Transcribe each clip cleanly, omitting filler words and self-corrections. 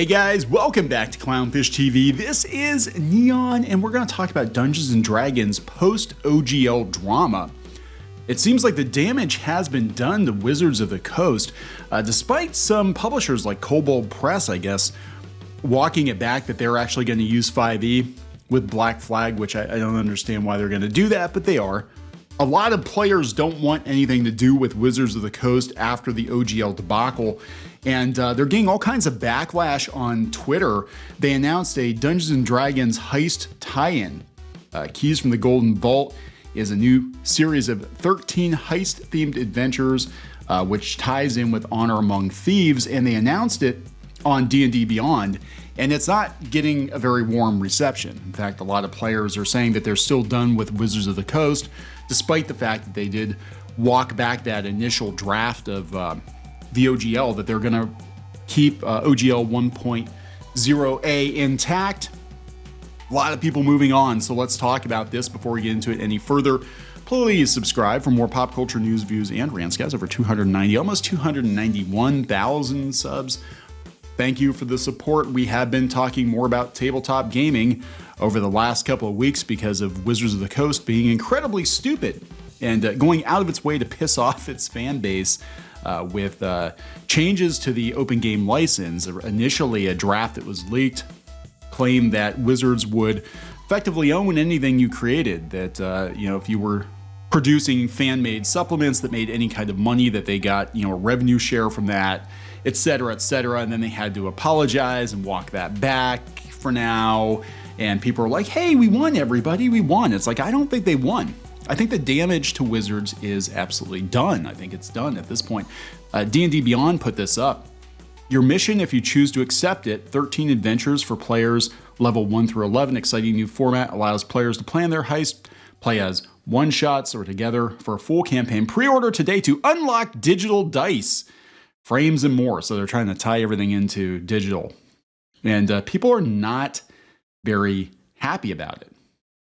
Hey guys, welcome back to Clownfish TV. This is Neon, and we're going to talk about Dungeons & Dragons post-OGL drama. It seems like the damage has been done to Wizards of the Coast, despite some publishers like Kobold Press, I guess, walking it back that they're actually going to use 5e with Black Flag, which I don't understand why they're going to do that, but they are. A lot of players don't want anything to do with Wizards of the Coast after the OGL debacle, and they're getting all kinds of backlash on Twitter. They announced a Dungeons & Dragons heist tie-in. Keys from the Golden Vault is a new series of 13 heist-themed adventures, which ties in with Honor Among Thieves, and they announced it on DnDBeyond, and it's not getting a very warm reception. In fact, a lot of players are saying that they're still done with Wizards of the Coast, despite the fact that they did walk back that initial draft of the OGL, that they're going to keep OGL 1.0a intact. A lot of people moving on, so let's talk about this before we get into it any further. Please subscribe for more pop culture news, views, and rants, guys. Over 290, almost 291,000 subs. Thank you for the support. We have been talking more about tabletop gaming over the last couple of weeks because of Wizards of the Coast being incredibly stupid and going out of its way to piss off its fan base with changes to the open game license. Initially, a draft that was leaked claimed that Wizards would effectively own anything you created, that if you were producing fan-made supplements that made any kind of money, that they got a revenue share from that, etc., and then they had to apologize and walk that back for now. And people are like, hey, we won, everybody, we won. It's like, I don't think they won. I think the damage to Wizards is absolutely done. I think it's done at this point. DnDBeyond put this up. Your mission, if you choose to accept it, 13 adventures for players level 1 through 11, exciting new format, allows players to plan their heist, play as one-shots or together for a full campaign. Pre-order today to unlock digital dice, frames, and more. So they're trying to tie everything into digital. And people are not very happy about it.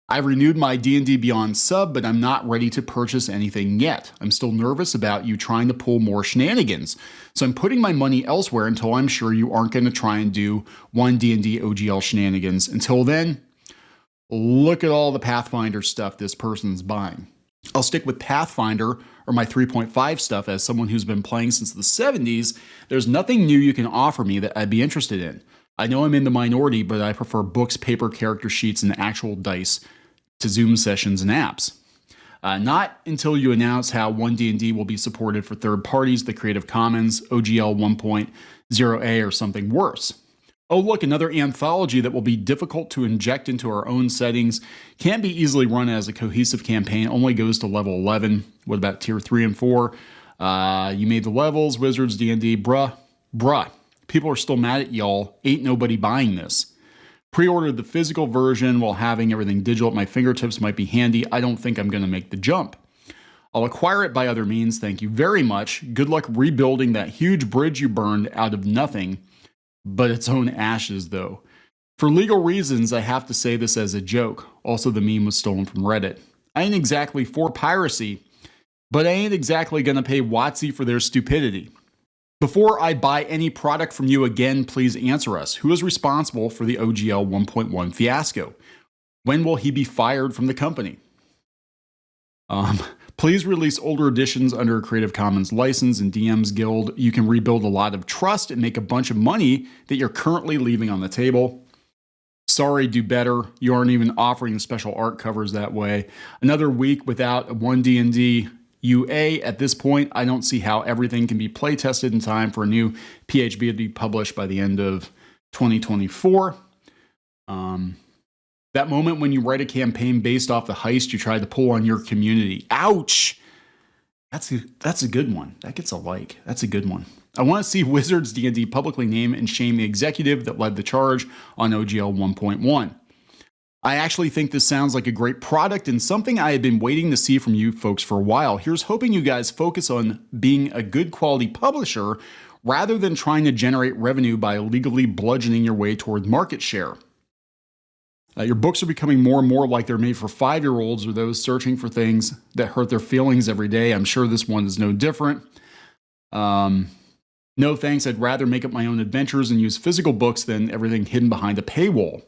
I've renewed my DnDBeyond sub, but I'm not ready to purchase anything yet. I'm still nervous about you trying to pull more shenanigans. So I'm putting my money elsewhere until I'm sure you aren't going to try and do one D&D OGL shenanigans. Until then, look at all the Pathfinder stuff this person's buying. I'll stick with Pathfinder or my 3.5 stuff. As someone who's been playing since the 70s, there's nothing new you can offer me that I'd be interested in. I know I'm in the minority, but I prefer books, paper, character sheets, and actual dice to Zoom sessions and apps. Not until you announce how 1D&D will be supported for third parties, the Creative Commons, OGL 1.0a, or something worse. Oh, look, another anthology that will be difficult to inject into our own settings, can't be easily run as a cohesive campaign, only goes to level 11. What about tier 3 and 4? You made the levels, Wizards, D&D, bruh. People are still mad at y'all. Ain't nobody buying this. Pre-ordered the physical version while having everything digital at my fingertips might be handy. I don't think I'm going to make the jump. I'll acquire it by other means. Thank you very much. Good luck rebuilding that huge bridge you burned out of nothing but its own ashes, though. For legal reasons, I have to say this as a joke. Also, the meme was stolen from Reddit. I ain't exactly for piracy, but I ain't exactly going to pay WOTC for their stupidity. Before I buy any product from you again, please answer us. Who is responsible for the OGL 1.1 fiasco? When will he be fired from the company? Please release older editions under a Creative Commons license and DM's Guild. You can rebuild a lot of trust and make a bunch of money that you're currently leaving on the table. Sorry, do better. You aren't even offering special art covers that way. Another week without a 1D&D UA. At this point, I don't see how everything can be play tested in time for a new PHB to be published by the end of 2024. That moment when you write a campaign based off the heist you tried to pull on your community. Ouch! That's a good one. That gets a like. That's a good one. I want to see Wizards D&D publicly name and shame the executive that led the charge on OGL 1.1. I actually think this sounds like a great product and something I had been waiting to see from you folks for a while. Here's hoping you guys focus on being a good quality publisher rather than trying to generate revenue by illegally bludgeoning your way toward market share. Your books are becoming more and more like they're made for 5-year-olds or those searching for things that hurt their feelings every day. I'm sure this one is no different. No thanks, I'd rather make up my own adventures and use physical books than everything hidden behind a paywall.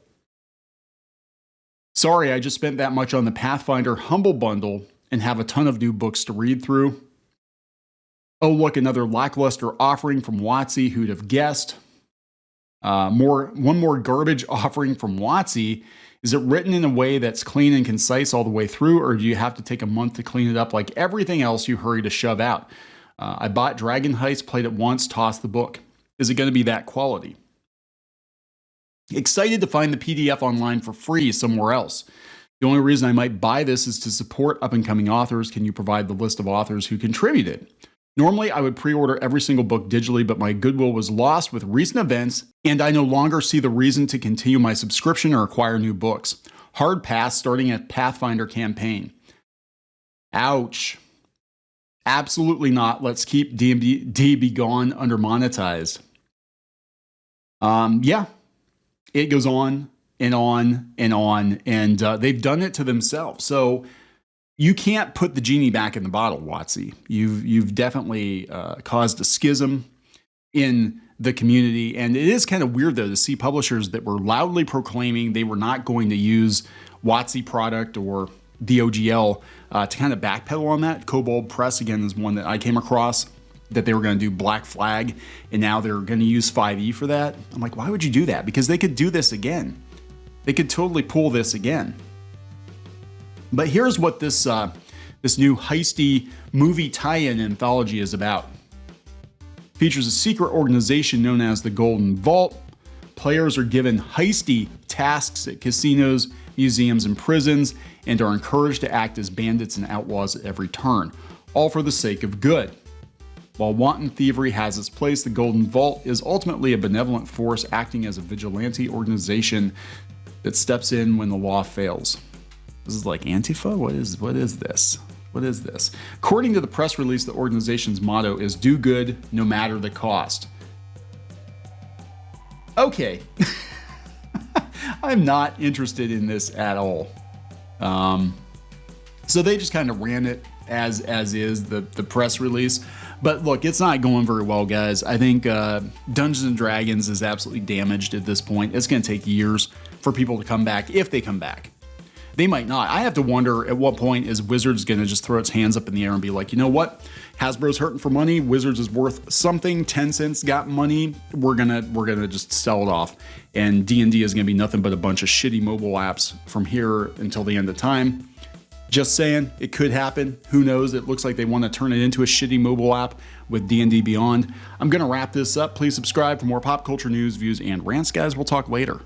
Sorry, I just spent that much on the Pathfinder Humble Bundle and have a ton of new books to read through. Oh, look, another lackluster offering from WOTC, who'd have guessed? One more garbage offering from WOTC. Is it written in a way that's clean and concise all the way through, or do you have to take a month to clean it up like everything else you hurry to shove out? I bought Dragon Heist, played it once, tossed the book. Is it going to be that quality? Excited to find the PDF online for free somewhere else. The only reason I might buy this is to support up-and-coming authors. Can you provide the list of authors who contributed? Normally, I would pre-order every single book digitally, but my goodwill was lost with recent events, and I no longer see the reason to continue my subscription or acquire new books. Hard pass starting a Pathfinder campaign. Ouch. Absolutely not. Let's keep DnDBeyond under monetized. Yeah, it goes on and on and on, and they've done it to themselves. So you can't put the genie back in the bottle, WOTC. You've definitely caused a schism in the community, and it is kind of weird though to see publishers that were loudly proclaiming they were not going to use WOTC product or the OGL to kind of backpedal on that. Kobold Press, again, is one that I came across, that they were going to do Black Flag, and now they're going to use 5e for that. I'm like, why would you do that? Because they could do this again. They could totally pull this again. But here's what this new heisty movie tie-in anthology is about. Features a secret organization known as the Golden Vault. Players are given heisty tasks at casinos, museums, and prisons, and are encouraged to act as bandits and outlaws at every turn, all for the sake of good. While wanton thievery has its place, the Golden Vault is ultimately a benevolent force acting as a vigilante organization that steps in when the law fails. This is like Antifa? What is this? What is this? According to the press release, the organization's motto is do good no matter the cost. Okay. I'm not interested in this at all. So they just kind of ran it as is, the press release. But look, it's not going very well, guys. I think Dungeons & Dragons is absolutely damaged at this point. It's going to take years for people to come back, if they come back. They might not. I have to wonder at what point is Wizards going to just throw its hands up in the air and be like, you know what? Hasbro's hurting for money. Wizards is worth something. Tencent's got money. We're gonna just sell it off. And D&D is going to be nothing but a bunch of shitty mobile apps from here until the end of time. Just saying, it could happen. Who knows? It looks like they want to turn it into a shitty mobile app with DnDBeyond. I'm going to wrap this up. Please subscribe for more pop culture news, views, and rants, guys. We'll talk later.